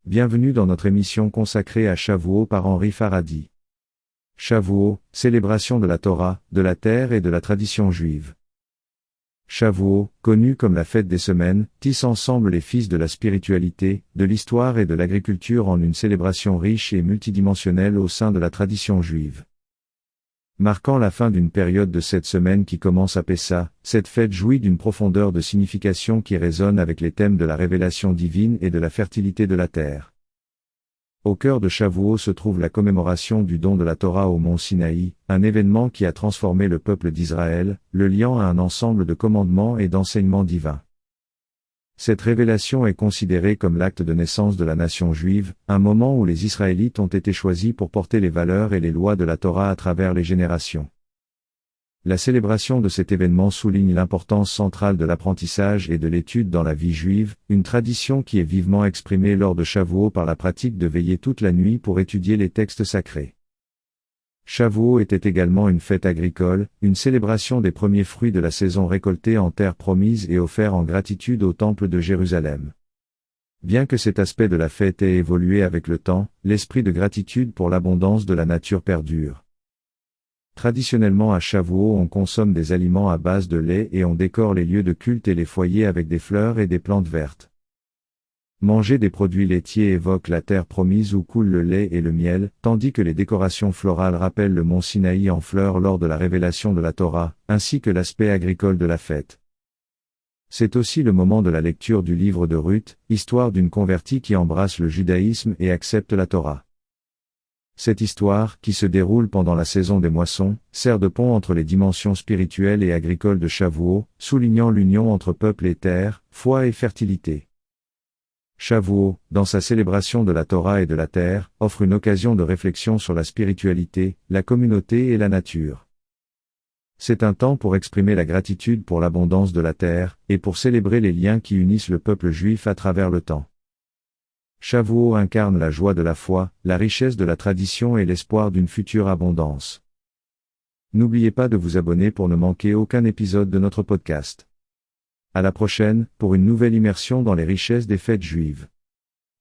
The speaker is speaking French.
Bienvenue dans notre émission consacrée à Shavuot par Henri Faradi. Shavuot, célébration de la Torah, de la terre et de la tradition juive. Shavuot, connu comme la fête des semaines, tisse ensemble les fils de la spiritualité, de l'histoire et de l'agriculture en une célébration riche et multidimensionnelle au sein de la tradition juive. Marquant la fin d'une période de 7 semaines qui commence à Pessa, cette fête jouit d'une profondeur de signification qui résonne avec les thèmes de la révélation divine et de la fertilité de la terre. Au cœur de Shavuot se trouve la commémoration du don de la Torah au mont Sinaï, un événement qui a transformé le peuple d'Israël, le liant à un ensemble de commandements et d'enseignements divins. Cette révélation est considérée comme l'acte de naissance de la nation juive, un moment où les Israélites ont été choisis pour porter les valeurs et les lois de la Torah à travers les générations. La célébration de cet événement souligne l'importance centrale de l'apprentissage et de l'étude dans la vie juive, une tradition qui est vivement exprimée lors de Shavuot par la pratique de veiller toute la nuit pour étudier les textes sacrés. Shavuot était également une fête agricole, une célébration des premiers fruits de la saison récoltés en terre promise et offerts en gratitude au Temple de Jérusalem. Bien que cet aspect de la fête ait évolué avec le temps, l'esprit de gratitude pour l'abondance de la nature perdure. Traditionnellement à Shavuot on consomme des aliments à base de lait et on décore les lieux de culte et les foyers avec des fleurs et des plantes vertes. Manger des produits laitiers évoque la terre promise où coule le lait et le miel, tandis que les décorations florales rappellent le mont Sinaï en fleurs lors de la révélation de la Torah, ainsi que l'aspect agricole de la fête. C'est aussi le moment de la lecture du livre de Ruth, histoire d'une convertie qui embrasse le judaïsme et accepte la Torah. Cette histoire, qui se déroule pendant la saison des moissons, sert de pont entre les dimensions spirituelles et agricoles de Shavuot, soulignant l'union entre peuple et terre, foi et fertilité. Shavuot, dans sa célébration de la Torah et de la terre, offre une occasion de réflexion sur la spiritualité, la communauté et la nature. C'est un temps pour exprimer la gratitude pour l'abondance de la terre, et pour célébrer les liens qui unissent le peuple juif à travers le temps. Shavuot incarne la joie de la foi, la richesse de la tradition et l'espoir d'une future abondance. N'oubliez pas de vous abonner pour ne manquer aucun épisode de notre podcast. À la prochaine, pour une nouvelle immersion dans les richesses des fêtes juives.